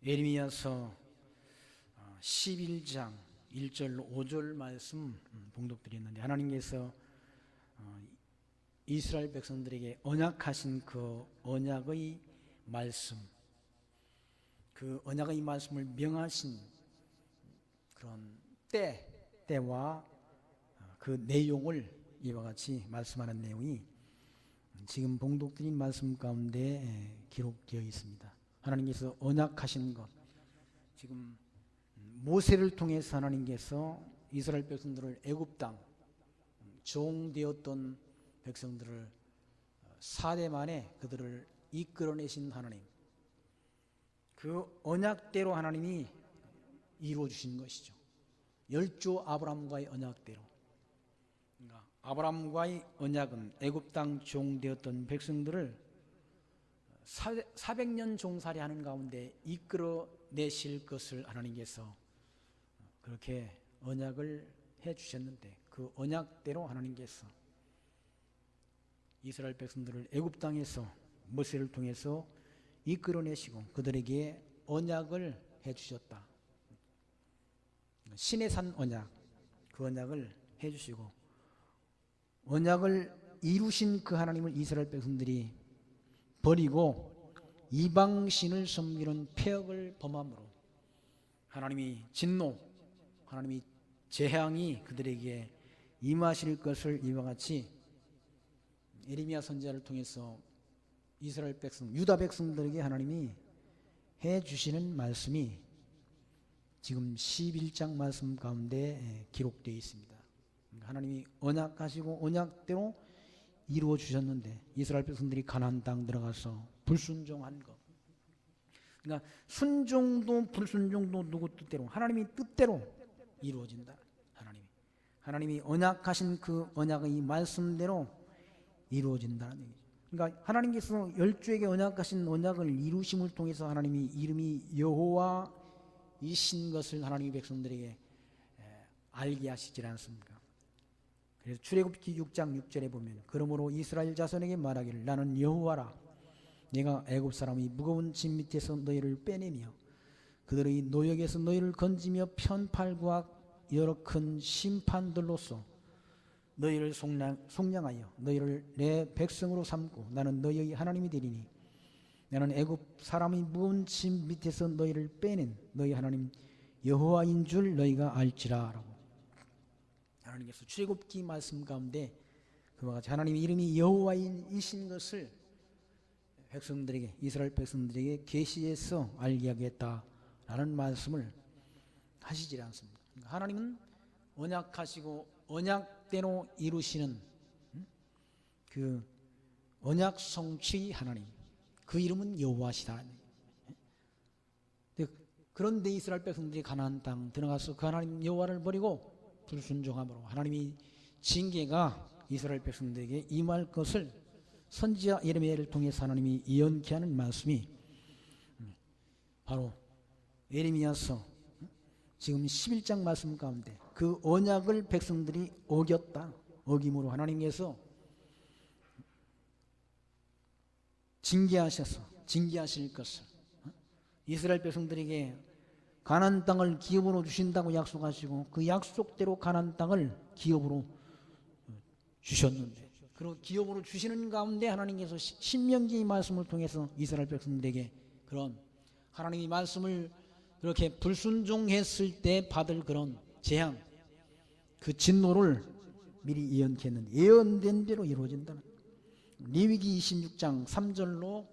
예레미야서 11장 1절 5절 말씀 봉독드렸는데, 하나님께서 이스라엘 백성들에게 언약하신 그 언약의 말씀, 그 언약의 말씀을 명하신 그런 때와 그 내용을 이와 같이 말씀하는 내용이 지금 봉독드린 말씀 가운데 기록되어 있습니다. 하나님께서 언약하신 것, 지금 모세를 통해서 하나님께서 이스라엘 백성들을 애굽 땅 종되었던 백성들을 4대 만에 그들을 이끌어내신 하나님, 그 언약대로 하나님이 이루어 주신 것이죠. 열조 아브라함과의 언약대로. 그러니까 아브라함과의 언약은 애굽 땅 종되었던 백성들을 400년 종살이 하는 가운데 이끌어내실 것을 하나님께서 그렇게 언약을 해 주셨는데, 그 언약대로 하나님께서 이스라엘 백성들을 애굽 땅에서 모세를 통해서 이끌어내시고 그들에게 언약을 해 주셨다. 신의 산 언약, 그 언약을 해 주시고 언약을 이루신 그 하나님을 이스라엘 백성들이 버리고 이방신을 섬기는 패역을 범함으로 하나님이 진노, 하나님이 재앙이 그들에게 임하실 것을 이와 같이 예레미야 선지자를 통해서 이스라엘 백성, 유다 백성들에게 하나님이 해 주시는 말씀이 지금 11장 말씀 가운데 기록되어 있습니다. 하나님이 언약하시고 언약대로 이루어 주셨는데, 이스라엘 백성들이 가나안 땅 들어가서 불순종한 것, 그러니까 순종도 불순종도 누구 뜻대로, 하나님이 뜻대로 이루어진다. 하나님이 언약하신 그 언약의 말씀대로 이루어진다는 얘기죠. 그러니까 하나님께서 열조에게 언약하신 언약을 이루심을 통해서 하나님이 이름이 여호와이신 것을 하나님의 백성들에게 알게 하시지 않습니까? 그래서 출애굽기 6장 6절에 보면, 그러므로 이스라엘 자손에게 말하기를, 나는 여호와라, 내가 애굽 사람의 무거운 짐 밑에서 너희를 빼내며 그들의 노역에서 너희를 건지며 편팔과 여러 큰 심판들로서 너희를 속량하여 너희를 내 백성으로 삼고 나는 너희의 하나님이 되리니, 나는 애굽 사람의 무거운 짐 밑에서 너희를 빼낸 너희 하나님 여호와인 줄 너희가 알지라 라고 하나님께서 출애굽기 말씀 가운데 그와 같이 하나님의 이름이 여호와이신 것을 백성들에게, 이스라엘 백성들에게 계시해서 알게 하겠다라는 말씀을 하시지 않습니다. 하나님은 언약하시고 언약대로 이루시는 그 언약 성취의 하나님, 그 이름은 여호와시다. 그런데 이스라엘 백성들이 가나안 땅 들어가서 그 하나님 여호와를 버리고 불순종함으로 하나님이 징계가 이스라엘 백성들에게 임할 것을 선지자 예레미야를 통해서 하나님이 예언케 하는 말씀이 바로 예레미야서 지금 11장 말씀 가운데 그 언약을 백성들이 어겼다, 어김으로 하나님께서 징계하실 것을, 이스라엘 백성들에게 가나안 땅을 기업으로 주신다고 약속하시고 그 약속대로 가나안 땅을 기업으로 주셨는데, 그리고 기업으로 주시는 가운데 하나님께서 신명기의 말씀을 통해서 이스라엘 백성들에게 그런 하나님의 말씀을 그렇게 불순종했을 때 받을 그런 재앙, 그 진노를 미리 예언케 했는데 예언된 대로 이루어진다는, 레위기 26장 3절로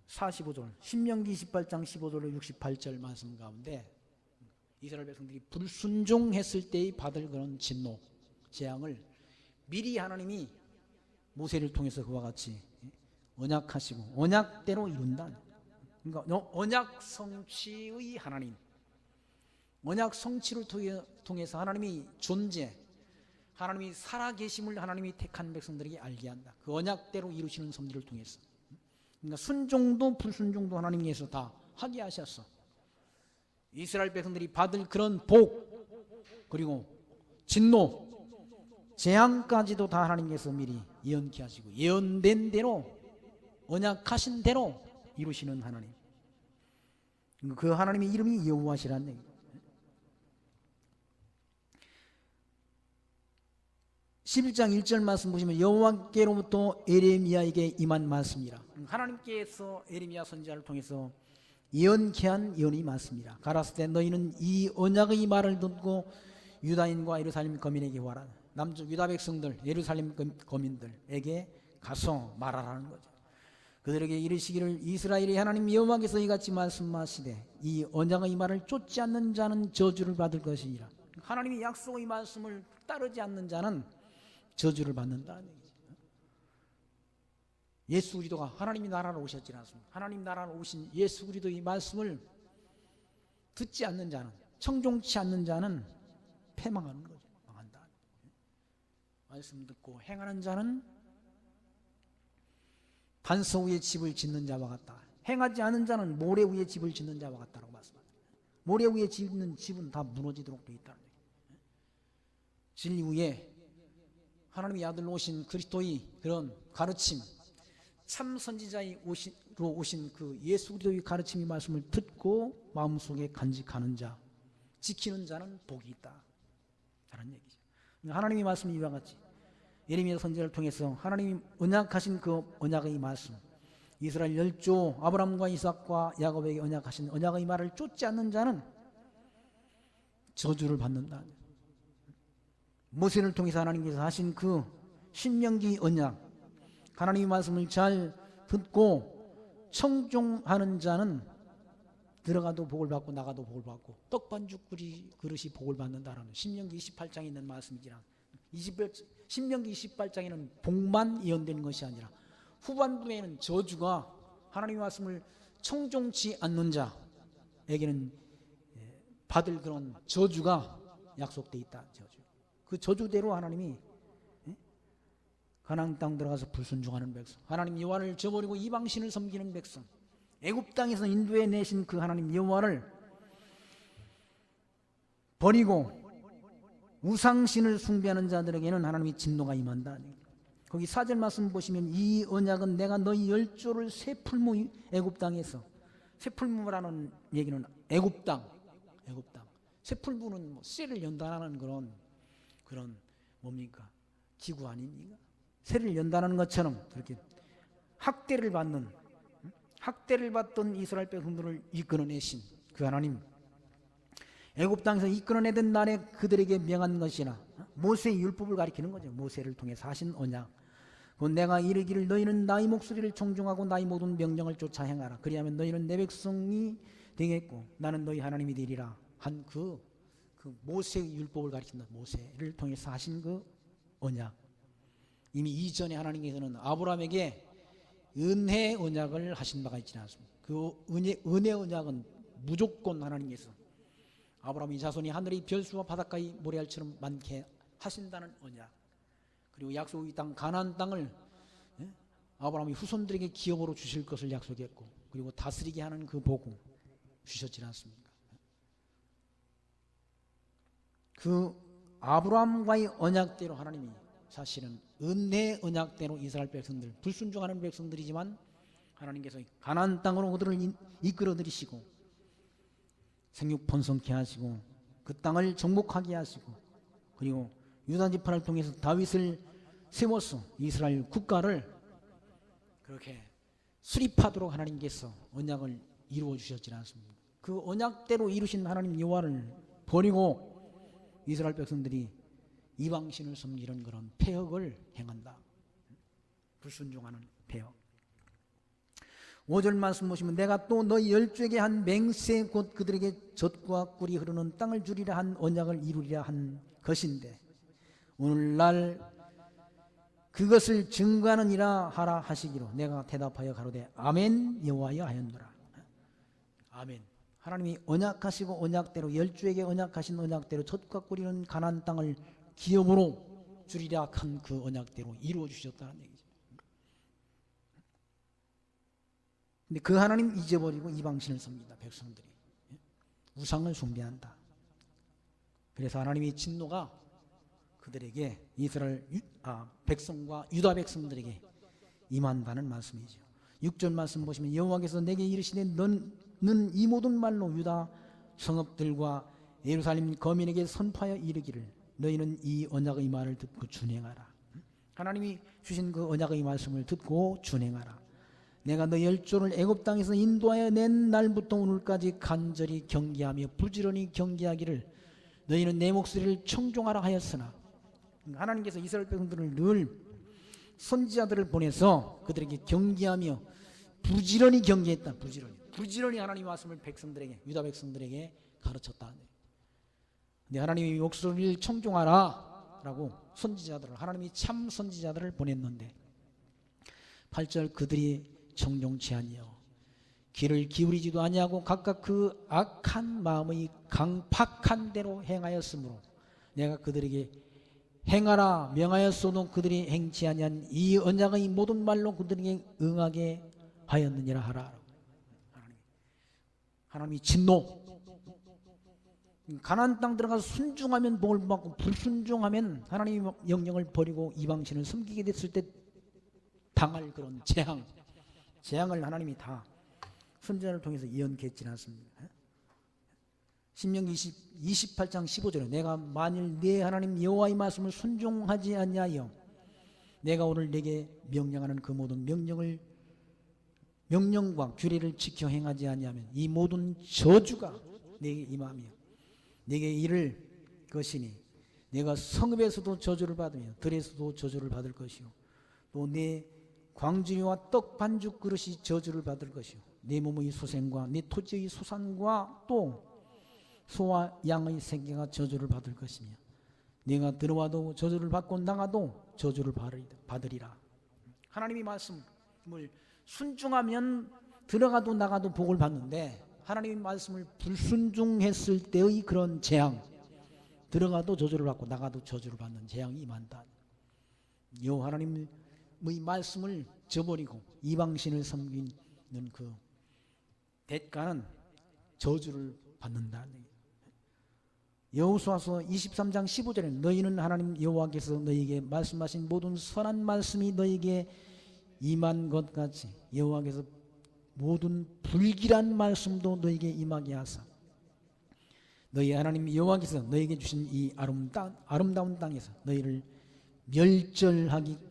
45절, 신명기 28장 15절로 68절 말씀 가운데 이스라엘 백성들이 불순종했을 때의 받을 그런 진노, 재앙을 미리 하나님이 모세를 통해서 그와 같이 언약하시고 언약대로 이룬다. 그러니까 언약 성취의 하나님, 언약 성취를 통해서 하나님이 존재, 하나님이 살아계심을 하나님이 택한 백성들에게 알게 한다. 그 언약대로 이루시는 섭리를 통해서. 그러니까 순종도 불순종도 하나님께서 다 하게 하셨어. 이스라엘 백성들이 받을 그런 복, 그리고 진노, 재앙까지도 다 하나님께서 미리 예언케 하시고 예언된 대로, 언약하신 대로 이루시는 하나님. 그 하나님의 이름이 여호와시라는 얘기예요. 11장 1절 말씀 보시면 여호와께로부터 에레미야에게 임한 말씀이라. 하나님께서 에레미야 선지자를 통해서 예언케 한 예언이 맞습니다. 가라사대 때 너희는 이 언약의 말을 듣고 유다인과 예루살렘 거민에게 와라. 남쪽 유다 백성들 예루살렘 거민들에게 가서 말하라는 거죠. 그들에게 이르시기를 이스라엘의 하나님 여호와께서 이같이 말씀하시되 이 언약의 말을 쫓지 않는 자는 저주를 받을 것이니라. 하나님의 약속의 말씀을 따르지 않는 자는 저주를 받는다는 얘기죠. 예수 그리스도가 하나님이 나라로 오셨지 않습니까? 하나님 나라로 오신 예수 그리스도의 말씀을 듣지 않는 자는, 청종치 않는 자는 패망하는 거죠. 망한다. 말씀 듣고 행하는 자는 반석 위에 집을 짓는 자와 같다. 행하지 않은 자는 모래 위에 집을 짓는 자와 같다라고 말씀합니다. 모래 위에 짓는 집은 다 무너지도록 되어 있다는 얘기예요. 진리 위에 하나님의 아들 오신 그리스도의 그런 가르침, 참 선지자의 오신 그 예수 그리스도의 가르침의 말씀을 듣고 마음속에 간직하는 자, 지키는 자는 복이 있다. 라는 얘기죠. 하나님의 말씀이 이와 같이 예레미야 선지자를 통해서 하나님이 언약하신 그 언약의 말씀, 이스라엘 열조 아브라함과 이삭과 야곱에게 언약하신 언약의 말을 쫓지 않는 자는 저주를 받는다. 모세를 통해서 하나님께서 하신 그 신명기 언약, 하나님의 말씀을 잘 듣고 청종하는 자는 들어가도 복을 받고 나가도 복을 받고 떡반죽 그릇이 복을 받는다라는 신명기 28장에 있는 말씀이지만 신명기 28장에는 복만 예언되는 것이 아니라 후반부에는 저주가 하나님의 말씀을 청종치 않는 자에게는 받을 그런 저주가 약속되어 있다. 그 저주대로 하나님이 가나안 땅 들어가서 불순종하는 백성, 하나님 여호와를 저버리고 이방신을 섬기는 백성, 애굽 땅에서 인도해 내신 그 하나님 여호와를 버리고 우상신을 숭배하는 자들에게는 하나님의 진노가 임한다. 거기 4절 말씀 보시면 이 언약은 내가 너희 열조를 새 풀무 애굽 땅에서, 새 풀무라는 얘기는 애굽 땅, 새 풀무는 쇠를 연단하는 그런 뭡니까? 기구 아닙니까? 새를 연단하는 것처럼 그렇게 학대를 받던 이스라엘 백성들을 이끌어내신 그 하나님, 애굽 땅에서 이끌어내던 날에 그들에게 명한 것이나 모세의 율법을 가리키는 거죠. 모세를 통해서 하신 언약. 곧 내가 이르기를 너희는 나의 목소리를 청종하고 나의 모든 명령을 쫓아 행하라. 그리하면 너희는 내 백성이 되겠고 나는 너희 하나님이 되리라 한 그 모세의 율법을 가리킨다. 모세를 통해서 하신 그 언약. 이미 이전에 하나님께서는 아브라함에게 은혜 언약을 하신 바가 있지 않습니까? 그 은혜 언약은 무조건 하나님께서 아브라함의 자손이 하늘의 별수와 바닷가의 모래알처럼 많게 하신다는 언약, 그리고 약속의 땅 가나안 땅을 아브라함의 후손들에게 기업으로 주실 것을 약속했고, 그리고 다스리게 하는 그 복을 주셨지 않습니까? 그 아브라함과의 언약대로 하나님이 사실은 은혜 언약대로 이스라엘 백성들, 불순종하는 백성들이지만 하나님께서 가나안 땅으로 그들을 이끌어들이시고 생육 번성케 하시고 그 땅을 정복하게 하시고, 그리고 유다 지파를 통해서 다윗을 세워서 이스라엘 국가를 그렇게 수립하도록 하나님께서 언약을 이루어 주셨지 않습니까? 그 언약대로 이루신 하나님 여호와를 버리고 이스라엘 백성들이 이방신을 섬기는 그런 폐역을 행한다. 불순종하는 폐역. 5절 말씀 보시면 내가 또 너희 열조에게 한 맹세 곧 그들에게 젖과 꿀이 흐르는 땅을 주리라 한 언약을 이루리라 한 것인데 오늘날 그것을 증거하느니라 하라 하시기로 내가 대답하여 가로되 아멘 여호와여 하였노라. 아멘. 하나님이 언약하시고 언약대로 열조에게 언약하신 언약대로 젖과 꿀이는 가나안 땅을 기업으로 주리라 한 그 언약대로 이루어 주셨다는 얘기죠. 근데 그 하나님 잊어버리고 이방신을 섬긴다. 백성들이 우상을 숭배한다. 그래서 하나님의 진노가 그들에게 이스라엘 백성과 유다 백성들에게 임한다는 말씀이죠. 6절 말씀 보시면 여호와께서 내게 이르시되 이 모든 말로 유다 성읍들과 예루살렘 거민에게 선포하여 이르기를 너희는 이 언약의 말을 듣고 준행하라. 하나님이 주신 그 언약의 말씀을 듣고 준행하라. 내가 너희 열조를 애굽 땅에서 인도하여 낸 날부터 오늘까지 간절히 경계하며 부지런히 경계하기를 너희는 내 목소리를 청종하라 하였으나, 하나님께서 이스라엘 백성들을 늘 선지자들을 보내서 그들에게 경계하며 부지런히 경계했다. 부지런히 하나님의 말씀을 백성들에게, 유다 백성들에게 가르쳤다. 근데 하나님이 목소리를 청종하라 라고 선지자들을, 하나님이 참 선지자들을 보냈는데 8절 그들이 청종치 아니하여 귀를 기울이지도 아니하고 각각 그 악한 마음의 강팍한 대로 행하였으므로 내가 그들에게 행하라 명하였소도 그들이 행치 아니한 이 언약의 모든 말로 그들에게 응하게 하였느니라 하라. 하나님이 진노, 가나안 땅 들어가서 순종하면 복을 받고 불순종하면 하나님의 명령을 버리고 이방신을 섬기게 됐을 때 당할 그런 재앙을 하나님이 다 선지자를 통해서 예언했지 않습니까? 신명기 28장 15절에 내가 만일 네 하나님 여호와의 말씀을 순종하지 아니하여 내가 오늘 네게 명령하는 그 모든 명령과 규례를 지켜 행하지 아니하면 이 모든 저주가 네게 임하며 네게 이를 것이니 내가 성읍에서도 저주를 받으며 들에서도 저주를 받을 것이요 또 네 광주리와 떡 반죽 그릇이 저주를 받을 것이요 네 몸의 소생과 네 토지의 소산과 또 소와 양의 생계가 저주를 받을 것이며 네가 들어와도 저주를 받고 나가도 저주를 받으리라. 하나님의 말씀을 순종하면 들어가도 나가도 복을 받는데 하나님의 말씀을 불순종했을 때의 그런 재앙, 들어가도 저주를 받고 나가도 저주를 받는 재앙이 임한다. 여호와 하나님의 말씀을 저버리고 이방신을 섬기는 그 대가는 저주를 받는다. 여호수아서 23장 15절에 너희는 하나님 여호와께서 너희에게 말씀하신 모든 선한 말씀이 너희에게 임한 것 같이 여호와께서 모든 불길한 말씀도 너희에게 임하게 하사 너희 하나님 여호와께서 너희에게 주신 이 아름다운 땅에서 너희를 멸절하기까지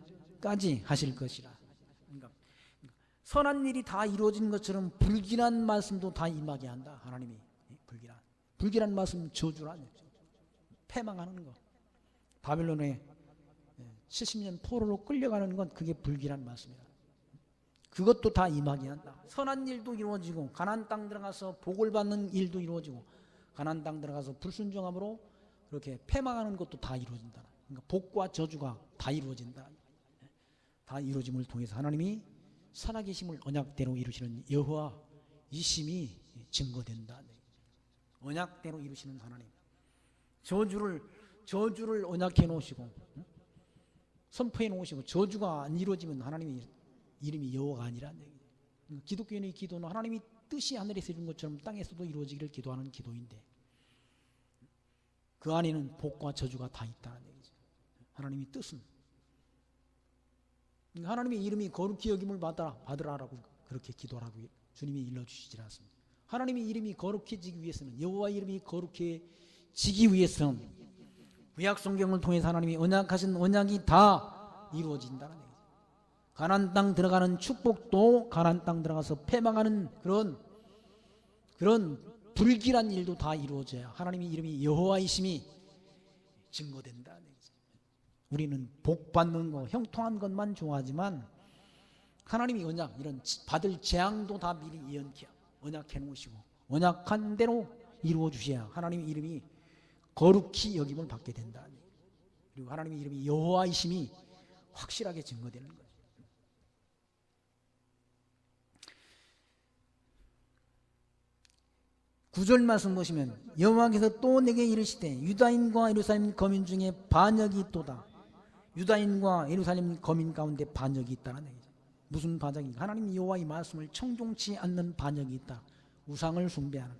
하실 것이라. 그러니까 선한 일이 다 이루어진 것처럼 불길한 말씀도 다 임하게 한다. 하나님이 불길한 말씀 저주라, 패망하는 것. 바벨론에 70년 포로로 끌려가는 건 그게 불길한 말씀이다. 그것도 다 임하게 한다. 선한 일도 이루어지고 가나안 땅 들어가서 복을 받는 일도 이루어지고 가나안 땅 들어가서 불순종함으로 그렇게 패망하는 것도 다 이루어진다. 그러니까 복과 저주가 다 이루어진다. 다 이루어짐을 통해서 하나님이 살아계심을 언약대로 이루시는 여호와 이심이 증거된다. 언약대로 이루시는 하나님. 저주를 언약해 놓으시고 선포해 놓으시고 저주가 안 이루어지면 하나님의 이름이 여호와가 아니라. 기독교인의 기도는 하나님이 뜻이 하늘에서 이룬 것처럼 땅에서도 이루어지기를 기도하는 기도인데 그 안에는 복과 저주가 다 있다는 얘기죠. 하나님의 뜻은 하나님의 이름이 거룩히 여김을 받으라라고 그렇게 기도하라고 주님이 일러주시지 않습니다. 하나님의 이름이 거룩해지기 위해서는, 여호와 이름이 거룩해지기 위해서는 구약 성경을 통해서 하나님이 언약하신 언약이 다 이루어진다는 얘기죠. 가나안 땅 들어가는 축복도 가나안 땅 들어가서 패망하는 그런 불길한 일도 다 이루어져야 하나님의 이름이 여호와이심이 증거된다는 얘기죠. 우리는 복 받는 거, 형통한 것만 좋아하지만 하나님이 언약, 이런 받을 재앙도 다 미리 예언케 언약해 놓으시고 언약한 대로 이루어 주셔야 하나님의 이름이 거룩히 여김을 받게 된다. 그리고 하나님의 이름이 여호와이심이 확실하게 증거되는 거예요. 9절 말씀 보시면 여호와께서 또 내게 이르시되 유다인과 예루살렘 거민 중에 반역이 있도다. 유다인과 예루살렘 거민 가운데 반역이 있다는 얘기죠. 무슨 반역인가? 하나님 여호와의 말씀을 청종치 않는 반역이 있다. 우상을 숭배하는.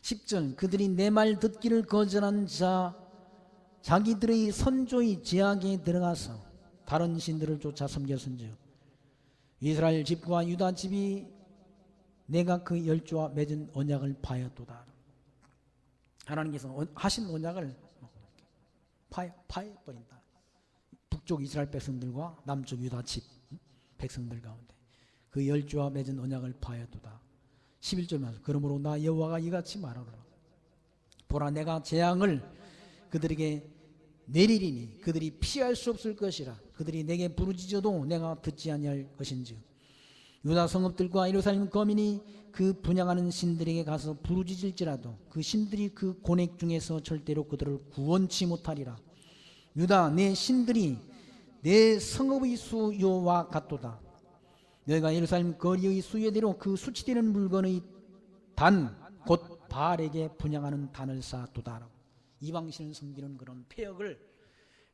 10절 그들이 내 말 듣기를 거절한 자 자기들의 선조의 제약에 들어가서 다른 신들을 쫓아 섬겼은즉 이스라엘 집과 유다 집이 내가 그 열조와 맺은 언약을 파였도다. 하나님께서 하신 언약을 파해버린다. 북쪽 이스라엘 백성들과 남쪽 유다 집 백성들 가운데 그 열조와 맺은 언약을 파였도다. 11절 말씀. 그러므로 나 여호와가 이같이 말하노라. 보라, 내가 재앙을 그들에게 내리리니 그들이 피할 수 없을 것이라. 그들이 내게 부르짖어도 내가 듣지 아니할 것인즉 유다 성읍들과 예루살렘 거민이 그 분향하는 신들에게 가서 부르짖을지라도 그 신들이 그 고액 중에서 절대로 그들을 구원치 못하리라. 유다, 내 신들이 내 성읍의 수요와 같도다. 너희가 예루살렘 거리의 수요대로 그 수치되는 물건의 단 곧 바알에게 분향하는 단을 쌓았도다. 이방신을 섬기는 그런 폐역을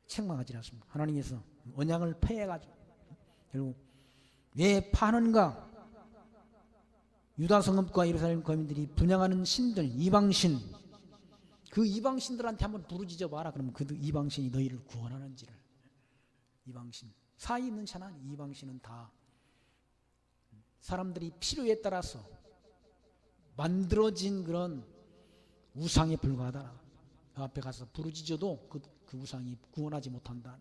책망하지 않습니다. 하나님께서 언약을 폐해가지고 결국 왜 파는가? 유다 성읍과 예루살렘 거민들이 분향하는 신들, 이방신, 그 이방신들한테 한번 부르짖어 봐라. 그러면 그 이방신이 너희를 구원하는지를. 이방신, 사이 있는 하나님, 이방신은 다 사람들이 필요에 따라서 만들어진 그런 우상에 불과하다. 그 앞에 가서 부르짖어도 그 우상이 구원하지 못한다.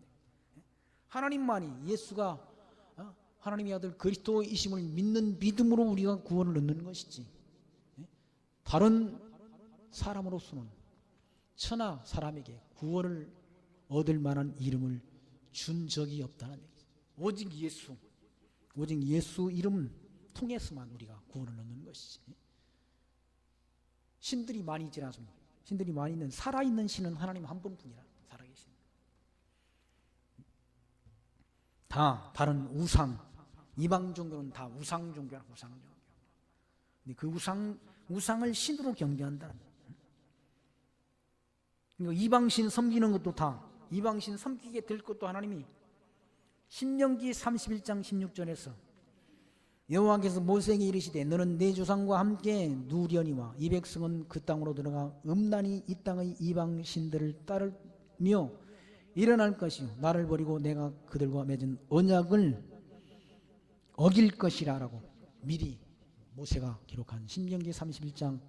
하나님만이, 예수가 하나님의 아들 그리스도이심을 믿는 믿음으로 우리가 구원을 얻는 것이지, 다른 사람으로서는 천하 사람에게 구원을 얻을 만한 이름을 준 적이 없다는 얘기죠. 오직 예수 이름 통해서만 우리가 구원을 얻는 것이지. 신들이 많이 있지 않습니까? 신들이 많이 있는, 살아있는 신은 하나님 한 분뿐이라. 살아계신 다 다른 우상, 이방 종교는 다 우상 종교야. 우상 종교. 근데 그 우상을 신으로 경배한다. 그러니까 이방신 섬기는 것도 다, 이방신 섬기게 될 것도 하나님이 신명기 31장 16절에서 여호와께서 모세에게 이르시되 너는 내 조상과 함께 누려니와 이 백성은 그 땅으로 들어가 음란히 이 땅의 이방 신들을 따르며 일어날 것이요 나를 버리고 내가 그들과 맺은 언약을 어길 것이라 라고 미리 모세가 기록한 신명기 31장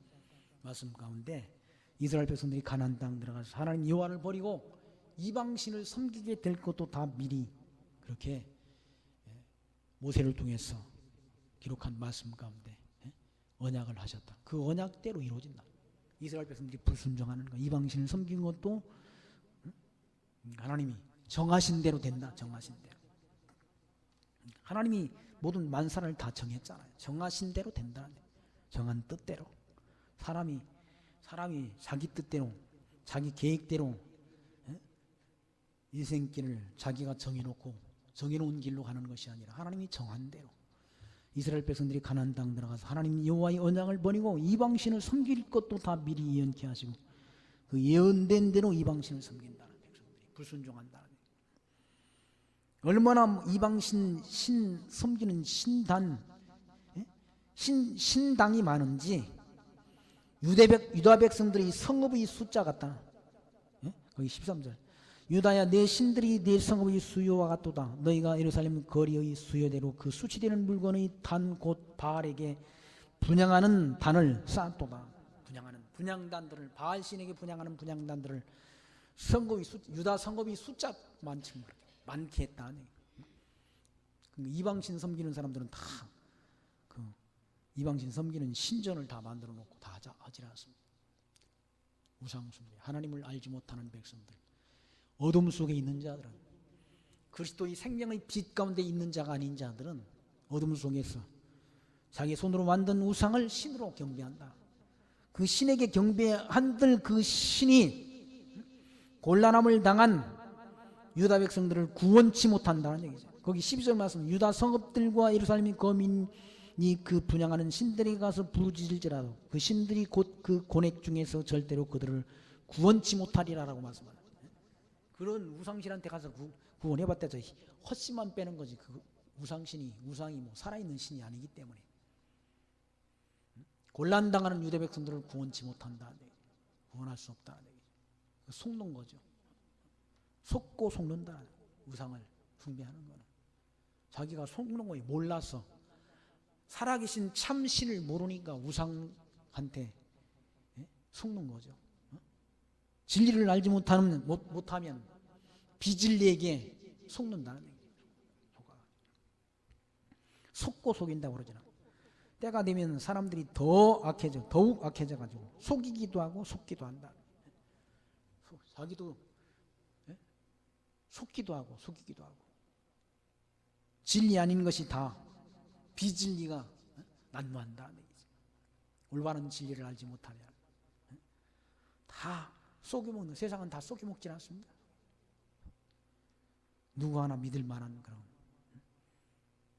말씀 가운데 이스라엘 백성들이 가나안 땅 들어가서 하나님 여호와를 버리고 이방 신을 섬기게 될 것도 다 미리 그렇게 모세를 통해서 기록한 말씀 가운데 언약을 하셨다. 그 언약대로 이루어진다. 이스라엘 백성들이 불순종하는 것, 이방신을 섬긴 것도 하나님이 정하신 대로 된다. 정하신 대로. 하나님이 모든 만사를 다 정했잖아요. 정하신 대로 된다. 정한 뜻대로. 사람이 자기 뜻대로, 자기 계획대로 인생길을 자기가 정해놓은 길로 가는 것이 아니라 하나님이 정한 대로 이스라엘 백성들이 가나안 땅 들어가서 하나님 여호와의 언약을 버리고 이방신을 섬길 것도 다 미리 예언케 하시고 그 예언된 대로 이방신을 섬긴다는 백성들이 불순종한다는. 얼마나 이방신 신 섬기는 신당이 많은지 유다 백성들이 성읍의 숫자 같다. 거기 13절. 유다야 내 신들이 내 성읍의 수요와 같도다. 너희가 예루살렘 거리의 수요대로 그 수치되는 물건의 단 곧 바알에게 분향하는 단을 쌓았도다. 분향단들을 바알신에게 분향하는 분향단들을 유다 성읍의 숫자 많게 했다. 이방신 섬기는 사람들은 다 그 이방신 섬기는 신전을 다 만들어 놓고 다 하지 않습니다. 우상숭배, 하나님을 알지 못하는 백성들, 어둠 속에 있는 자들은, 그리스도의 생명의 빛 가운데 있는 자가 아닌 자들은 어둠 속에서 자기 손으로 만든 우상을 신으로 경배한다. 그 신에게 경배한들 그 신이 곤란함을 당한 유다 백성들을 구원치 못한다는 얘기죠. 거기 12절 말씀, 유다 성읍들과 예루살렘 거민이 그 분향하는 신들에게 가서 부르짖을지라도 그 신들이 곧 그 고액 중에서 절대로 그들을 구원치 못하리라라고 말씀합니다. 그런 우상신한테 가서 구원해봤자 헛심만 빼는 거지. 그 우상이 뭐 살아있는 신이 아니기 때문에 곤란당하는 유대 백성들을 구원치 못한다. 구원할 수 없다. 속는 거죠. 속고 속는다. 우상을 숭배하는 거는 자기가 속는 거예요. 몰라서 살아계신 참신을 모르니까 우상한테 속는 거죠. 진리를 알지 못하면 비진리에게 속는다는 얘기죠. 속고 속인다고 그러잖아. 때가 되면 사람들이 더욱 악해져가지고 속이기도 하고 속기도 한다. 자기도 속기도 하고 속이기도 하고, 진리 아닌 것이 다 비진리가 난무한다는 얘기죠. 올바른 진리를 알지 못하면 다 속여먹는, 세상은 다 속여먹지 않습니다. 누구 하나 믿을 만한 그런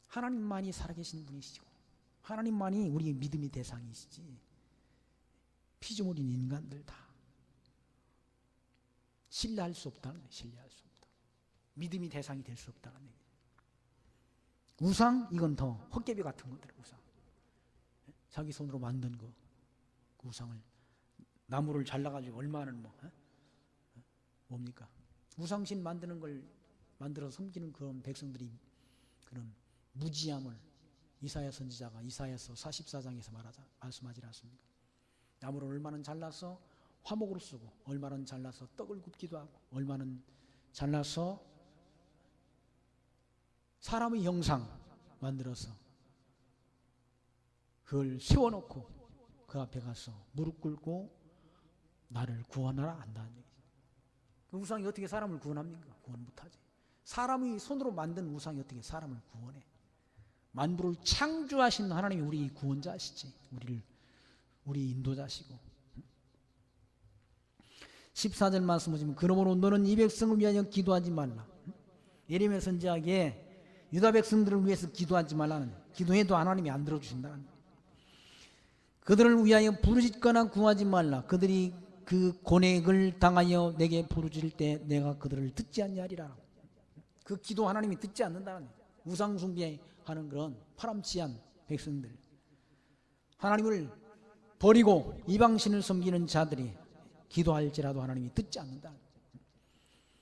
하나님만이 살아계신 분이시고 하나님만이 우리의 믿음의 대상이시지, 피조물인 인간들 다 신뢰할 수 없다는 거예요. 신뢰할 수 없다. 믿음의 대상이 될 수 없다는 얘기예요. 우상, 이건 더 헛개비 같은 것들. 우상, 자기 손으로 만든 그 우상을, 나무를 잘라가지고 얼마나 뭡니까? 우상신 만드는 걸 만들어 섬기는 그런 백성들이 그런 무지함을 이사야 선지자가 이사야서 44장에서 말씀하지 않습니까? 나무를 얼마나 잘라서 화목으로 쓰고, 얼마나 잘라서 떡을 굽기도 하고, 얼마나 잘라서 사람의 형상 만들어서 그걸 세워놓고 그 앞에 가서 무릎 꿇고 나를 구원하라 한다는 얘기죠. 그 우상이 어떻게 사람을 구원합니까? 구원 못하지. 사람이 손으로 만든 우상이 어떻게 사람을 구원해? 만물을 창조하신 하나님이 우리 구원자시지, 우리 인도자시고. 14절 말씀 보시면, 그러므로 너는 이 백성을 위하여 기도하지 말라. 예레미야 선지자에게 유다 백성들을 위해서 기도하지 말라는, 기도해도 하나님이 안 들어주신다는, 그들을 위하여 부르짖거나 구하지 말라. 그들이 그 고뇌를 당하여 내게 부르짖을 때 내가 그들을 듣지 않냐리라. 그 기도 하나님이 듣지 않는다는, 우상 숭배하는 그런 파람치한 백성들, 하나님을 버리고 이방신을 섬기는 자들이 기도할지라도 하나님이 듣지 않는다.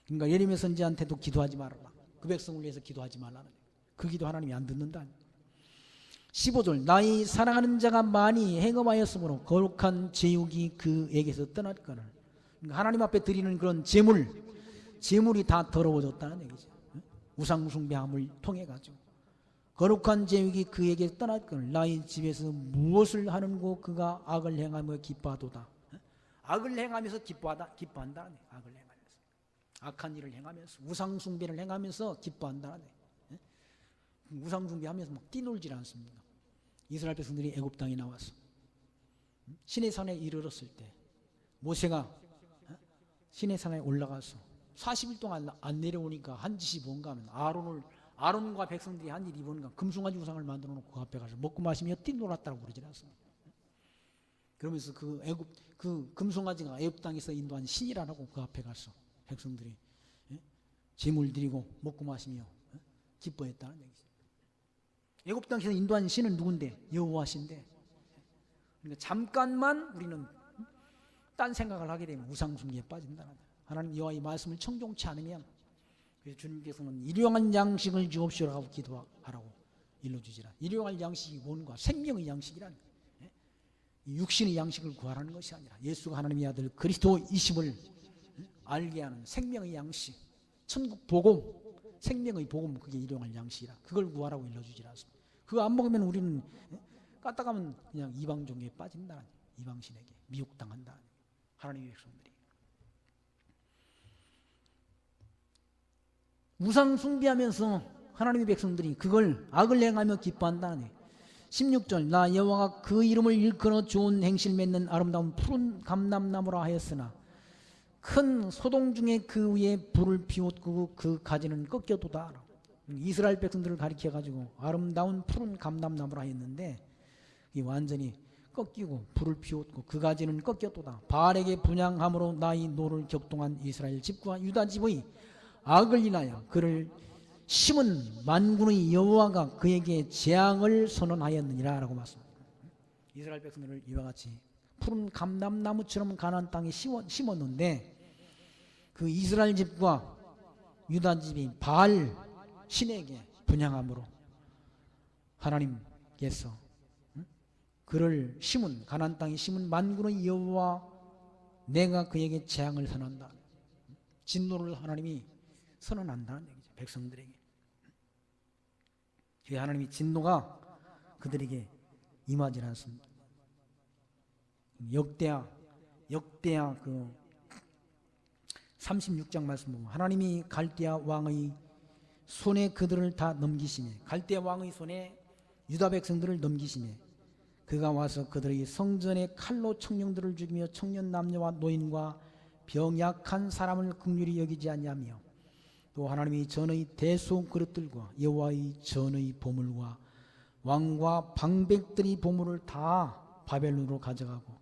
그러니까 예레미야 선지자한테도 기도하지 말아라. 그 백성을 위해서 기도하지 말라는, 그 기도 하나님이 안 듣는다. 15절, 나의 사랑하는 자가 많이 행음하였으므로 거룩한 제육이 그에게서 떠났거늘. 그러니까 하나님 앞에 드리는 그런 제물이 다 더러워졌다는 얘기죠. 우상 숭배함을 통해 가지고 거룩한 제육이 그에게 떠났거늘 나의 집에서 무엇을 하는고 그가 악을 행하며 기뻐하도다. 악을 행하면서 기뻐한다는, 악을 행하면서, 악한 일을 행하면서, 우상 숭배를 행하면서 기뻐한다는. 우상 숭배하면서 막 뛰놀질 않습니다. 이스라엘 백성들이 애굽 땅에 나와서 시내산에 이르렀을 때 모세가 시내산에 올라가서 40일 동안 안 내려오니까 한 짓이 뭔가 하면, 아론과 백성들이 한 일이 뭔가, 금송아지 우상을 만들어 놓고 그 앞에 가서 먹고 마시며 뛰놀았다고 그러지 않습니다. 그러면서 그 금송아지가 애굽 땅에서 인도한 신이라고 그 앞에 가서 백성들이 제물 드리고 먹고 마시며 기뻐했다는 얘기죠. 애굽 땅에서 인도한 신은 누군데? 여호와신데. 그러니까 잠깐만 우리는 딴 생각을 하게 되면 우상 숭배에 빠진다는 거예요. 하나님 여호와의 말씀을 청종치 않으면, 그래서 주님께서는 일용할 양식을 주옵시오라고 기도하라고 일러주시라. 일용할 양식이 뭔가? 생명의 양식이라는 거예요. 육신의 양식을 구하라는 것이 아니라 예수가 하나님의 아들 그리스도이심을 알게 하는 생명의 양식, 천국 복음, 생명의 복음, 그게 일용할 양식이라. 그걸 구하라고 일러주지 않습니다. 그거 안 먹으면 우리는 까딱하면 그냥 이방 종교에 빠진다는, 이방신에게 미혹당한다는, 하나님의 백성들이. 우상 숭배하면서 하나님의 백성들이 그걸 악을 행하며 기뻐한다는. 16절, 나 여호와가 그 이름을 일컬어 좋은 행실 맺는 아름다운 푸른 감람나무라 하였으나 큰 소동 중에 그 위에 불을 피웠고 그 가지는 꺾여도다. 이스라엘 백성들을 가리켜 가지고 아름다운 푸른 감람나무라 했는데 이 완전히 꺾이고 불을 피웠고 그 가지는 꺾여도다. 바알에게 분향함으로 나의 노를 격동한 이스라엘 집과 유다 집의 악을 인하여 그를 심은 만군의 여호와가 그에게 재앙을 선언하였느니라 라고 말씀합니다. 이스라엘 백성들을 이와 같이 푸른 감람나무처럼 가나안 땅에 심었는데 그 이스라엘 집과 유다 집이 바알 신에게 분향함으로 하나님 하나님께서 그를 심은 가나안 땅에 심은 만군의 여호와 내가 그에게 재앙을 선한다. 진노를 하나님이 선언한다는 얘기죠. 백성들에게. 그 하나님의 진노가 그들에게 임하지 않습니다. 역대하 그 36장 말씀 보면 하나님이 갈대아 왕의 손에 그들을 다 넘기시네. 갈대아 왕의 손에 유다 백성들을 넘기시네. 그가 와서 그들의 성전에 칼로 청년들을 죽이며 청년 남녀와 노인과 병약한 사람을 긍휼히 여기지 아니하며 또 하나님이 전의 대소 그릇들과 여호와의 전의 보물과 왕과 방백들이 보물을 다 바벨론으로 가져가고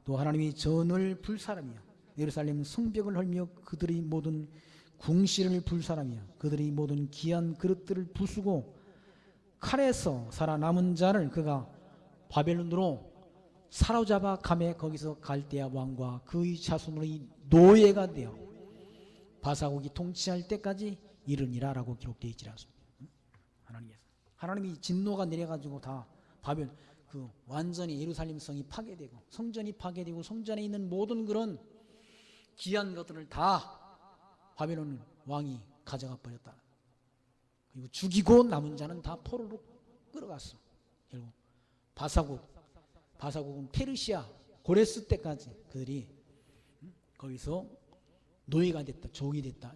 또 하나님이 전을 불사르며 예루살렘 성벽을 헐며 그들의 모든 궁실을 불사르며 그들의 모든 귀한 그릇들을 부수고 칼에서 살아남은 자를 그가 바벨론으로 사로잡아 가매 거기서 갈대아 왕과 그의 자손의 노예가 되어 바사국이 통치할 때까지 이르니라 라고 기록되어 있지 않습니다. 하나님이 진노가 내려가지고 다 바벨 완전히 예루살렘 성이 파괴되고 성전이 파괴되고 성전에 있는 모든 그런 귀한 것들을 다 바벨론 왕이 가져가 버렸다. 그리고 죽이고 남은 자는 다 포로로 끌어갔어. 결국 바사국은 페르시아 고레스 때까지 그들이 거기서 노예가 됐다, 종이 됐다.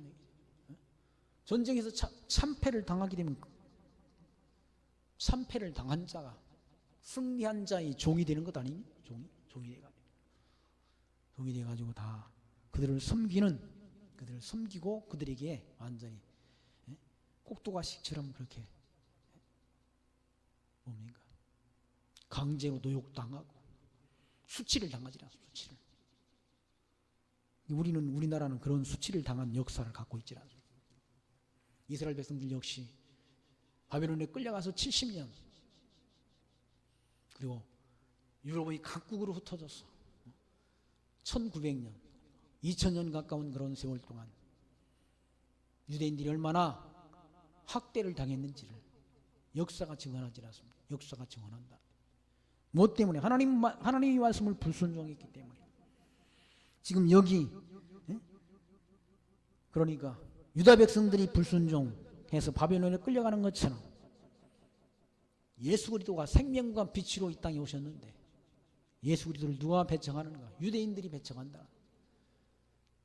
전쟁에서 참패를 당하게 되면 참패를 당한 자가 승리한 자의 종이 되는 것 아니니? 종이 돼가지고 다 그들을 섬기고 그들에게 완전히 꼭두가시처럼 그렇게 뭡니까? 강제로 노역당하고 수치를 당하지 않습니다. 수치를. 우리나라는 그런 수치를 당한 역사를 갖고 있지 않습니다. 이스라엘 백성들 역시 바벨론에 끌려가서 70년 그리고 유럽의 각국으로 흩어졌어. 1900년 2000년 가까운 그런 세월 동안 유대인들이 얼마나 학대를 당했는지를 역사가 증언하지 않습니다. 역사가 증언한다. 뭐 때문에? 하나님의 말씀을 불순종했기 때문에. 지금 여기 그러니까 유다 백성들이 불순종해서 바벨론에 끌려가는 것처럼 예수 그리스도가 생명과 빛으로 이 땅에 오셨는데 예수 그리스도를 누가 배척하는가? 유대인들이 배척한다.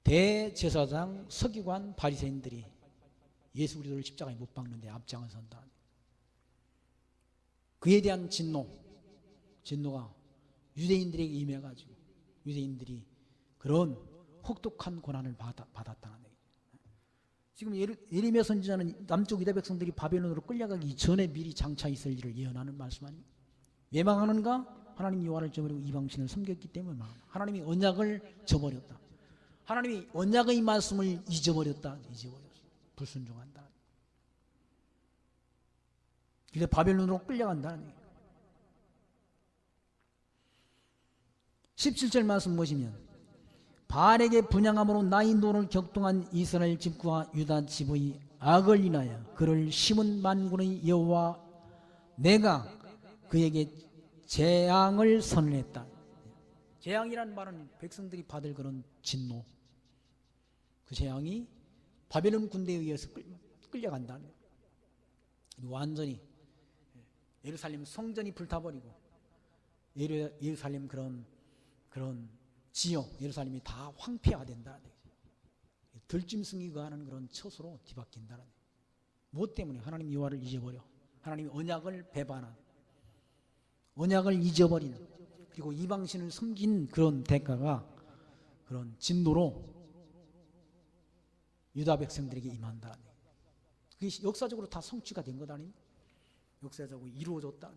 대제사장, 서기관, 바리새인들이 예수 그리스도를 십자가에 못 박는데 앞장을 선다. 그에 대한 진노가 유대인들에게 임해가지고 유대인들이 그런 혹독한 고난을 받았다는 얘기죠. 지금 예레미야 선지자는 남쪽 유다 백성들이 바벨론으로 끌려가기 전에 미리 장차 있을 일을 예언하는 말씀 아닙니까? 왜 망하는가? 하나님 여호와를 저버리고 이방신을 섬겼기 때문에 망한다. 하나님이 언약을 저버렸다. 하나님이 언약의 말씀을 잊어버렸어. 불순종한다. 그래서 바벨론으로 끌려간다는 얘기예요. 17절 말씀 보시면 바알에게 분향함으로 나의 노를 격동한 이스라엘 집과 유다 집의 악을 인하여 그를 심은 만군의 여호와 내가 그에게 재앙을 선언했다. 재앙이란 말은 백성들이 받을 그런 진노, 그 재앙이 바벨론 군대에 의해서 끌려간다는 거예요. 완전히 예루살렘 성전이 불타버리고 예루살렘 그런 지역 예루살렘이 다 황폐화된다. 들짐승이 거하는 그런 처소로 뒤바뀐다는. 무엇 때문에? 하나님 여호와를 잊어버려. 하나님의 언약을 배반한, 언약을 잊어버린, 그리고 이방신을 섬긴 그런 대가가 그런 진노로 유다 백성들에게 임한다. 그게 역사적으로 다 성취가 된 것 아닙니까? 역사적으로 이루어졌다.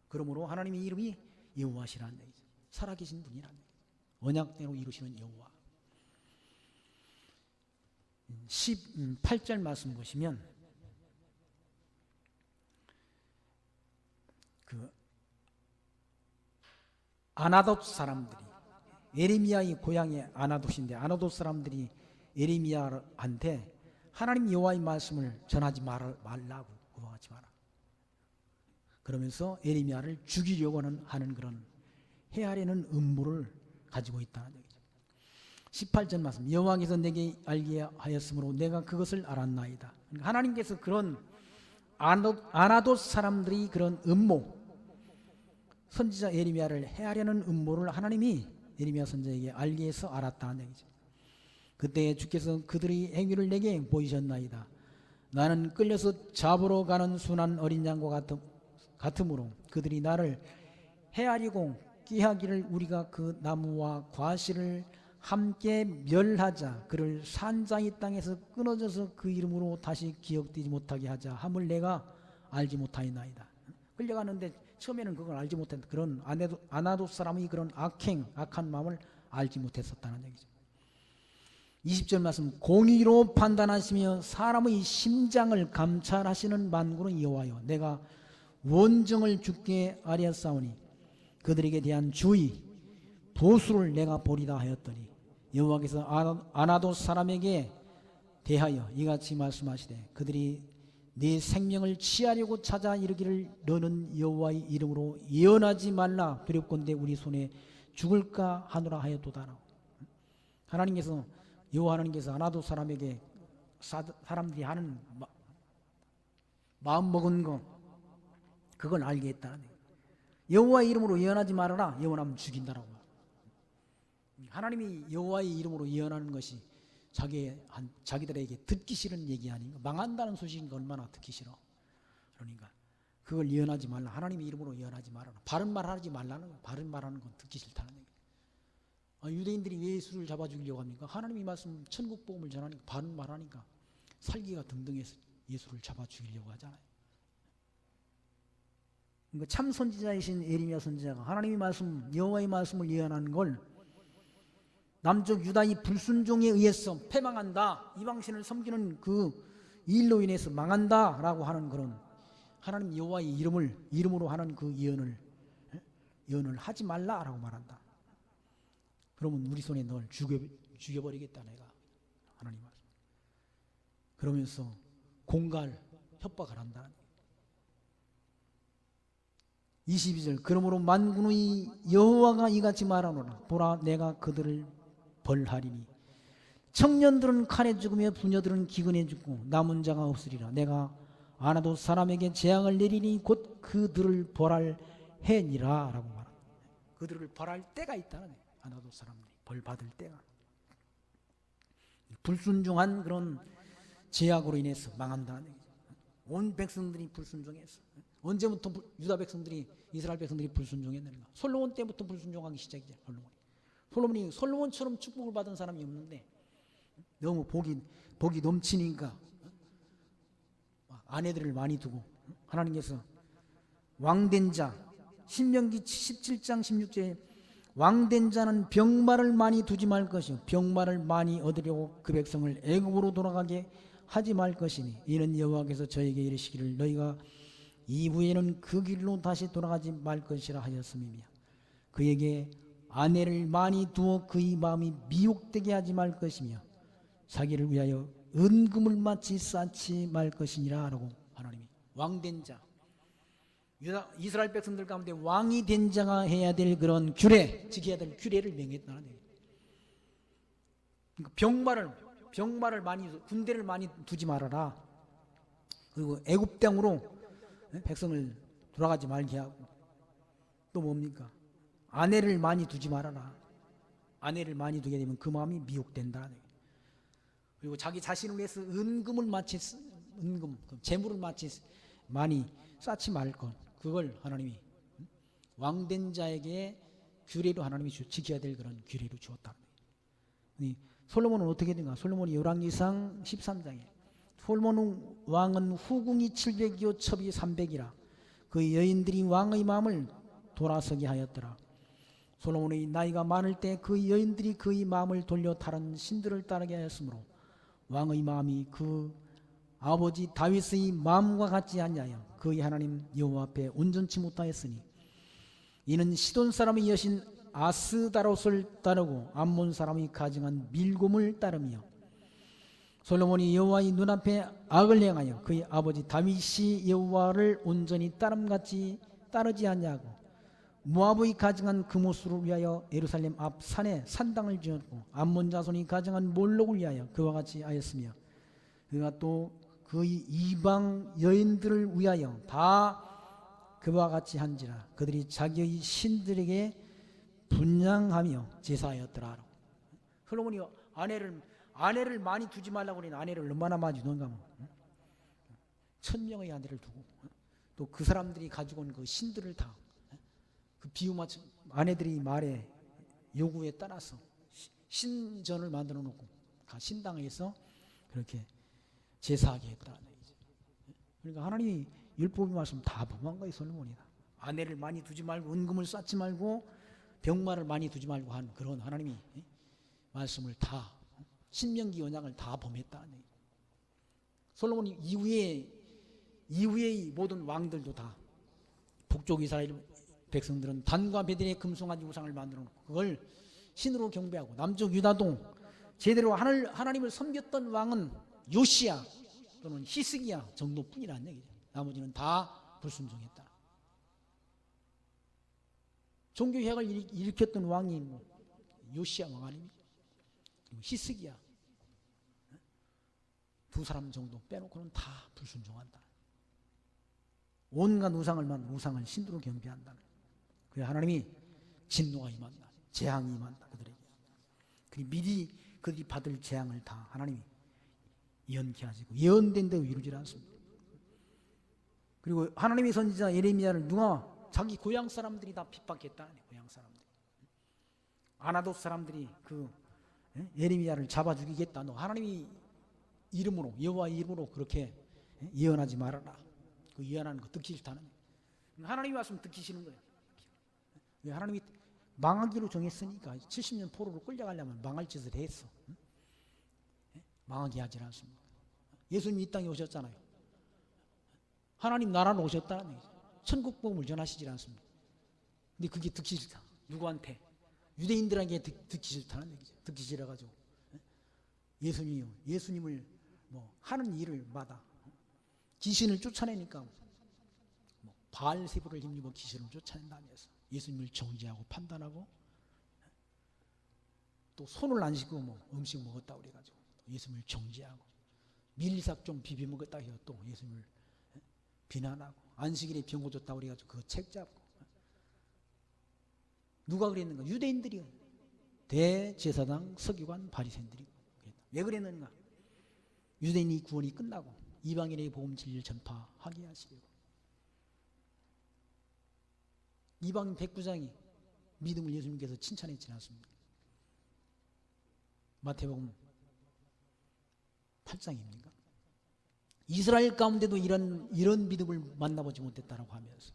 그러므로 하나님의 이름이 여호와시라는 얘기죠. 살아계신 분이라는 얘기죠. 언약대로 이루시는 여호와. 18절 말씀 보시면 그 아나돗 사람들이, 예레미야의 고향이 아나돗인데 아나돗 사람들이 예레미야한테 하나님 여호와의 말씀을 전하지 말라고, 그거하지 마라. 그러면서 에레미야를 죽이려고 하는 그런 헤아리는 음모를 가지고 있다는 얘기죠. 18절 말씀, 여호와께서 내게 알게 하였으므로 내가 그것을 알았나이다. 그러니까 하나님께서 그런 아나돗 사람들이 그런 음모, 선지자 에레미야를 헤아려는 음모를 하나님이 에레미야 선지자에게 알게 해서 알았다는 얘기죠. 그때 주께서 그들의 행위를 내게 보이셨나이다. 나는 끌려서 잡으러 가는 순한 어린 양과 같으므로 그들이 나를 헤아리고 꾀하기를 우리가 그 나무와 과실을 함께 멸하자, 그를 산자의 땅에서 끊어져서 그 이름으로 다시 기억되지 못하게 하자 함을 내가 알지 못하였나이다. 끌려가는데 처음에는 그걸 알지 못했다. 그런 아나돗 사람의 그런 악한 마음을 알지 못했었다는 얘기죠. 20절 말씀, 공의로 판단하시며 사람의 심장을 감찰하시는 만군의 여호와여, 내가 원정을 주께 아뢰었사오니 그들에게 대한 주의 보수를 내가 보리다 하였더니 여호와께서 아나돗 사람에게 대하여 이같이 말씀하시되 그들이 네 생명을 취하려고 찾아 이르기를 너는 여호와의 이름으로 예언하지 말라, 두렵건대 우리 손에 죽을까 하노라 하였도다. 하나님께서 여호와 하나님께서 아나돗 사람에게 사람들이 하는 마음 먹은 거 그걸 알게 했다는 거예요. 여호와의 이름으로 예언하지 말아라. 예언하면 죽인다라고. 하나님이 여호와의 이름으로 예언하는 것이 자기들에게 듣기 싫은 얘기 아닌가. 망한다는 소식인가. 얼마나 듣기 싫어. 그러니까 그걸 예언하지 말라. 하나님의 이름으로 예언하지 말아라. 바른 말 하지 말라는 거예요. 바른 말하는 건 듣기 싫다는 얘기예요. 유대인들이 왜 예수를 잡아 죽이려고 합니까? 하나님이 말씀 천국 복음을 전하니까, 바른 말하니까 살기가 등등해서 예수를 잡아 죽이려고 하잖아요. 그러니까 참 선지자이신 에레미야 선지자가 하나님의 말씀, 여호와의 말씀을 예언하는 걸 남쪽 유다의 불순종에 의해서 패망한다, 이방신을 섬기는 그 일로 인해서 망한다라고 하는 그런 하나님 여호와의 이름으로 하는 그 예언을 하지 말라라고 말한다. 그러면 우리 손에 널 죽여버리겠다 내가. 하나님 말씀. 그러면서 공갈 협박을 한다. 22절, 그러므로 만군의 여호와가 이같이 말하노라. 보라, 내가 그들을 벌하리니 청년들은 칼에 죽으며 부녀들은 기근에 죽고 남은 자가 없으리라. 내가 아나돗 사람에게 재앙을 내리니 곧 그들을 벌할 해니라 라고 말합니다. 그들을 벌할 때가 있다는 거예요. 아나돗 사람들이 벌 받을 때가. 불순종한 그런 제약으로 인해서 망한다는 얘기죠. 온 백성들이 불순종했어. 언제부터 유다 백성들이, 이스라엘 백성들이 불순종했는가? 솔로몬 때부터 불순종하기 시작이죠. 솔로몬이 솔로몬처럼 축복을 받은 사람이 없는데 너무 복이 넘치니까 아내들을 많이 두고 하나님께서 왕된 자, 신명기 17장 16절에 왕된 자는 병마를 많이 두지 말 것이요 병마를 많이 얻으려고 그 백성을 애굽으로 돌아가게 하지 말 것이니 이는 여호와께서 저에게 이르시기를 너희가 이후에는 그 길로 다시 돌아가지 말 것이라 하였음이며 그에게 아내를 많이 두어 그의 마음이 미혹되게 하지 말 것이며 자기를 위하여 은금을 마치 쌓지 말 것이니라 라고 하나님이 왕된 자, 이스라엘 백성들 가운데 왕이 된 자가 해야 될 그런 규례, 지켜야 될 규례를 명했다는 얘기예요. 그러니까 병마를 많이, 군대를 많이 두지 말아라. 그리고 애굽 땅으로 백성을 돌아가지 말게 하고, 또 뭡니까? 아내를 많이 두지 말아라. 아내를 많이 두게 되면 그 마음이 미혹된다. 그리고 자기 자신을 위해서 은금을 마치, 재물을 마치 많이 쌓지 말 것. 그걸 하나님이 왕된 자에게 규례로 하나님이 지켜야 될 그런 규례로 주었다. 솔로몬은 어떻게 된가? 솔로몬이 열왕기상 13장에 솔로몬 왕은 후궁이 700이요 첩이 300이라 그 여인들이 왕의 마음을 돌아서게 하였더라. 솔로몬의 나이가 많을 때 그 여인들이 그의 마음을 돌려 다른 신들을 따르게 하였으므로 왕의 마음이 그 아버지 다윗의 마음과 같지 아니하여 그의 하나님 여호와 앞에 온전치 못하였으니 이는 시돈 사람의 여신 아스다롯을 따르고 암몬 사람이 가증한 밀곰을 따르며 솔로몬이 여호와의 눈앞에 악을 행하여 그의 아버지 다윗이 여호와를 온전히 따름같이 따르지 아니하고 모압의 가증한 금오수를 위하여 예루살렘 앞 산에 산당을 지었고 암몬 자손이 가증한 몰록을 위하여 그와 같이 하였으며 그가 또 그의 이방 여인들을 위하여 다 그와 같이 한지라 그들이 자기의 신들에게 분향하며 제사하였더라. 솔로몬이 아내를 많이 두지 말라고 그러니 아내를 얼마나 많이 두는가 뭐. 1000명의 아내를 두고 또 그 사람들이 가지고 온 그 신들을 다 그 비유맞춘 아내들이 말에 요구에 따라서 신전을 만들어 놓고 신당에서 그렇게 제사하게 했다. 그러니까 하나님이 율법의 말씀 다 범한 거예요. 솔로몬이다. 아내를 많이 두지 말고 은금을 쌓지 말고 병마를 많이 두지 말고 한 그런 하나님이 말씀을 다 신명기 언약을 다 범했다. 솔로몬 이후의 모든 왕들도 다 북쪽 이스라엘 백성들은 단과 베델의 금송아지 우상을 만들어 놓고 그걸 신으로 경배하고 남쪽 유다도 제대로 하나님을 섬겼던 왕은 요시야 또는 히스기야 정도뿐이라는 얘기죠. 나머지는 다 불순종했다. 종교개혁을 일으켰던 왕이 뭐 요시야 왕 아닙니까? 히스기야 두 사람 정도 빼놓고는 다 불순종한다. 온갖 우상을 신으로 경배한다. 그래 하나님이 진노가 임한다. 재앙이 임한다. 그들에게. 그리고 미리 그들이 받을 재앙을 다 하나님이 예언케 하시고 예언된 대로 이루지 않습니다. 그리고 하나님의 선지자 예레미야를 누가 자기 고향 사람들이 다 핍박했다. 고향 사람들이. 아나돗 사람들이 그 예레미야를 잡아 죽이겠다. 너 하나님이 이름으로 여호와의 이름으로 그렇게 예언하지 말아라. 그 예언하는 거 듣기 싫다는 거예요. 하나님이 말씀 듣기 싫은 거예요. 하나님이 망하기로 정했으니까 70년 포로로 끌려가려면 망할 짓을 했어. 망하게 하지 않습니다. 예수님이 이 땅에 오셨잖아요. 하나님 나라로 오셨다는 얘기죠. 천국 복음을 전하시지 않습니다. 근데 그게 듣기 싫다. 누구한테? 유대인들에게 듣기 싫다는 얘기죠. 듣기 싫어가지고 예수님을 뭐 하는 일을 마다 귀신을 쫓아내니까 뭐 바알세불을 힘입어 귀신을 쫓아낸다면서 예수님을 정죄하고 판단하고 또 손을 안 씻고 뭐 음식 먹었다고 그래가지고 예수님을 정죄하고 밀리삭 좀 비벼 먹었다 해서 또 예수님을 비난하고 안식일에 병 고쳤다고 그래가지고 그거 책 잡고 누가 그랬는가? 유대인들이요. 대제사장 서기관 바리새인들이 왜 그랬는가? 유대인이 구원이 끝나고 이방인의 복음 진리를 전파하게 하시려고. 이방인 백부장이 믿음을 예수님께서 칭찬했지 않습니까? 마태복음 8장입니까? 이스라엘 가운데도 이런 믿음을 만나보지 못했다라고 하면서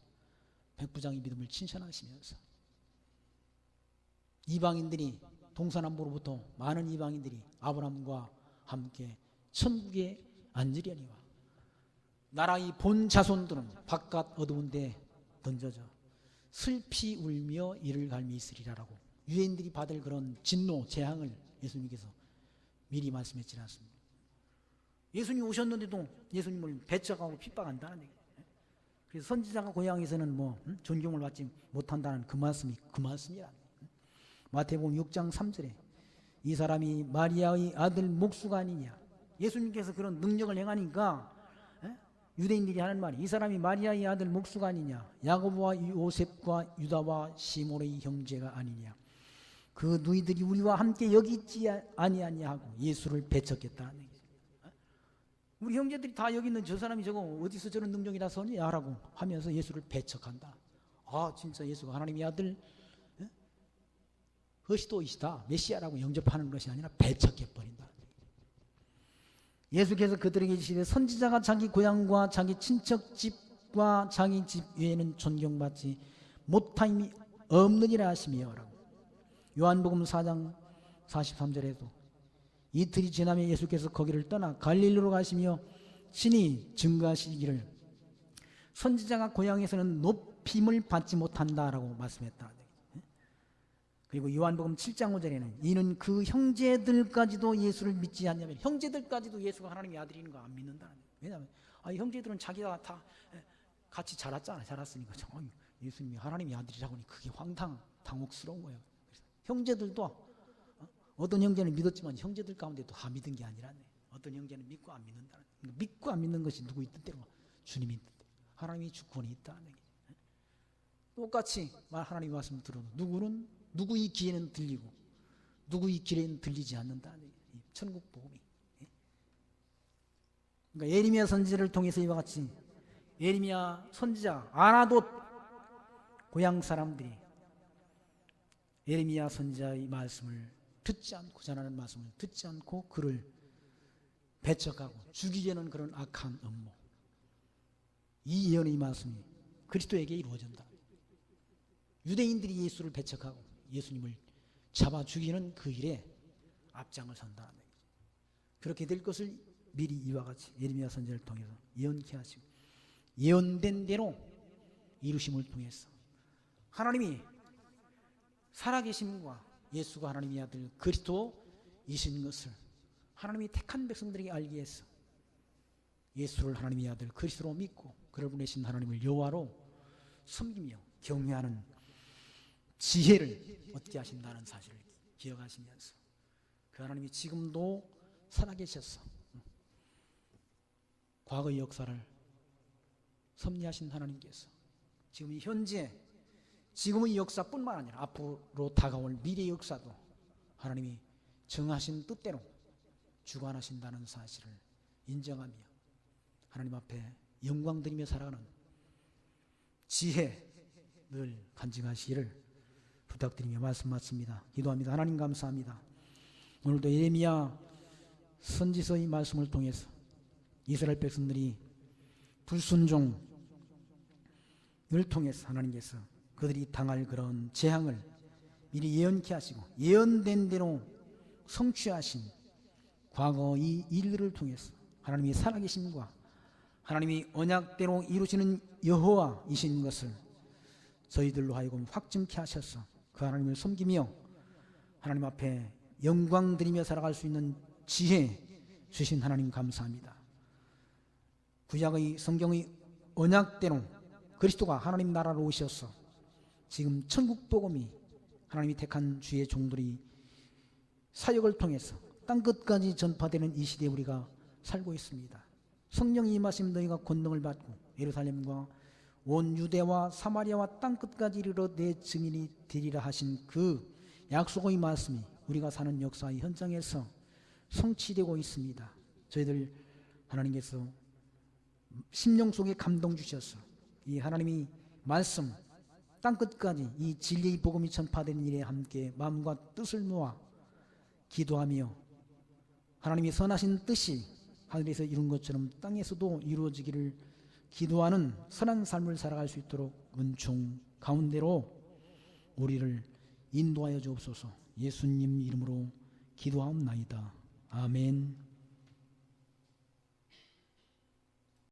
백부장의 믿음을 칭찬하시면서 이방인들이 동서남북으로부터 많은 이방인들이 아브라함과 함께 천국에 앉으려니와 나라의 본 자손들은 바깥 어두운 데 던져져 슬피 울며 이를 갈미 있으리라라고 유대인들이 받을 그런 진노, 재앙을 예수님께서 미리 말씀했지 않습니까? 예수님 오셨는데도 예수님을 배척하고 핍박한다는 얘기예요. 그래서 선지자가 고향에서는 뭐 존경을 받지 못한다는 그 말씀이란. 마태복음 6장 3절에 이 사람이 마리아의 아들 목수가 아니냐. 예수님께서 그런 능력을 행하니까 유대인들이 하는 말이 이 사람이 마리아의 아들 목수가 아니냐. 야고보와 요셉과 유다와 시몬의 형제가 아니냐. 그 누이들이 우리와 함께 여기 있지 아니하냐 하고 예수를 배척했다는 얘기죠. 우리 형제들이 다 여기 있는 저 사람이 저거 어디서 저런 능력이 나서냐 라고 하면서 예수를 배척한다. 아 진짜 예수가 하나님의 아들 그리스도이시다 메시아라고 영접하는 것이 아니라 배척해버린다. 예수께서 그들에게 이르시되 선지자가 자기 고향과 자기 친척집과 자기 집 외에는 존경받지 못함이 없느니라 하시며 라고. 요한복음 4장 43절에도 이틀이 지나면 예수께서 거기를 떠나 갈릴리로 가시며 친히 증거하시기를 선지자가 고향에서는 높임을 받지 못한다라고 말씀했다. 그리고 요한복음 7장 5절에는 이는 그 형제들까지도 예수를 믿지 않냐면, 형제들까지도 예수가 하나님의 아들인 거 안 믿는다는 거예요. 왜냐하면 형제들은 자기가 다 같이 자랐으니까 예수님이 하나님의 아들이라고 하니 그게 당혹스러운 거예요. 형제들도 어떤 형제는 믿었지만 형제들 가운데도 다 믿은 게 아니라네. 어떤 형제는 믿고 안 믿는다는 거예요. 믿고 안 믿는 것이 누구 있던 때로 주님이 있던 때 하나님의 주권이 있다는 얘기죠. 똑같이 하나님의 말씀을 들어도 누구는 누구의 귀에는 들리고 누구의 귀에는 들리지 않는다는 얘기죠. 천국 복음이. 그러니까 예레미야 선지자를 통해서 이와 같이 예레미야 선지자 아나돗 고향 사람들이 예레미야 선지자의 말씀을 듣지 않고, 전하는 말씀을 듣지 않고 그를 배척하고 죽이려는 그런 악한 음모, 이 예언의 말씀이 그리스도에게 이루어진다. 유대인들이 예수를 배척하고 예수님을 잡아 죽이는 그 일에 앞장을 선다는 얘기죠. 그렇게 될 것을 미리 이와 같이 예레미야 선지자를 통해서 예언케 하시고 예언된 대로 이루심을 통해서 하나님이 살아계심과 예수가 하나님의 아들 그리스도이신 것을 하나님이 택한 백성들에게 알게 해서 예수를 하나님의 아들 그리스도로 믿고 그를 보내신 하나님을 여호와로 섬기며 경외하는 지혜를 얻게 하신다는 사실을 기억하시면서 그 하나님이 지금도 살아계셔서 과거의 역사를 섭리하신 하나님께서 지금 현재 지금의 역사뿐만 아니라 앞으로 다가올 미래의 역사도 하나님이 정하신 뜻대로 주관하신다는 사실을 인정하며 하나님 앞에 영광 드리며 살아가는 지혜 늘 간직하시기를 부탁드리며 말씀 마칩니다. 기도합니다. 하나님 감사합니다. 오늘도 예레미야 선지서의 말씀을 통해서 이스라엘 백성들이 불순종을 통해서 하나님께서 그들이 당할 그런 재앙을 미리 예언케 하시고 예언된 대로 성취하신 과거의 일들을 통해서 하나님이 살아계심과 하나님이 언약대로 이루시는 여호와이신 것을 저희들로 하여금 확증케 하셔서 그 하나님을 섬기며 하나님 앞에 영광 드리며 살아갈 수 있는 지혜 주신 하나님 감사합니다. 구약의 성경의 언약대로 그리스도가 하나님 나라로 오셔서 지금 천국 복음이 하나님이 택한 주의 종들이 사역을 통해서 땅끝까지 전파되는 이 시대에 우리가 살고 있습니다. 성령이 임하시면 너희가 권능을 받고 예루살렘과 온 유대와 사마리아와 땅끝까지 이르러 내 증인이 되리라 하신 그 약속의 말씀이 우리가 사는 역사의 현장에서 성취되고 있습니다. 저희들 하나님께서 심령 속에 감동 주셔서 이 하나님이 말씀 땅끝까지 이 진리의 복음이 전파되는 일에 함께 마음과 뜻을 모아 기도하며 하나님이 선하신 뜻이 하늘에서 이룬 것처럼 땅에서도 이루어지기를 기도하는 선한 삶을 살아갈 수 있도록 은총 가운데로 우리를 인도하여 주옵소서. 예수님 이름으로 기도하옵나이다. 아멘.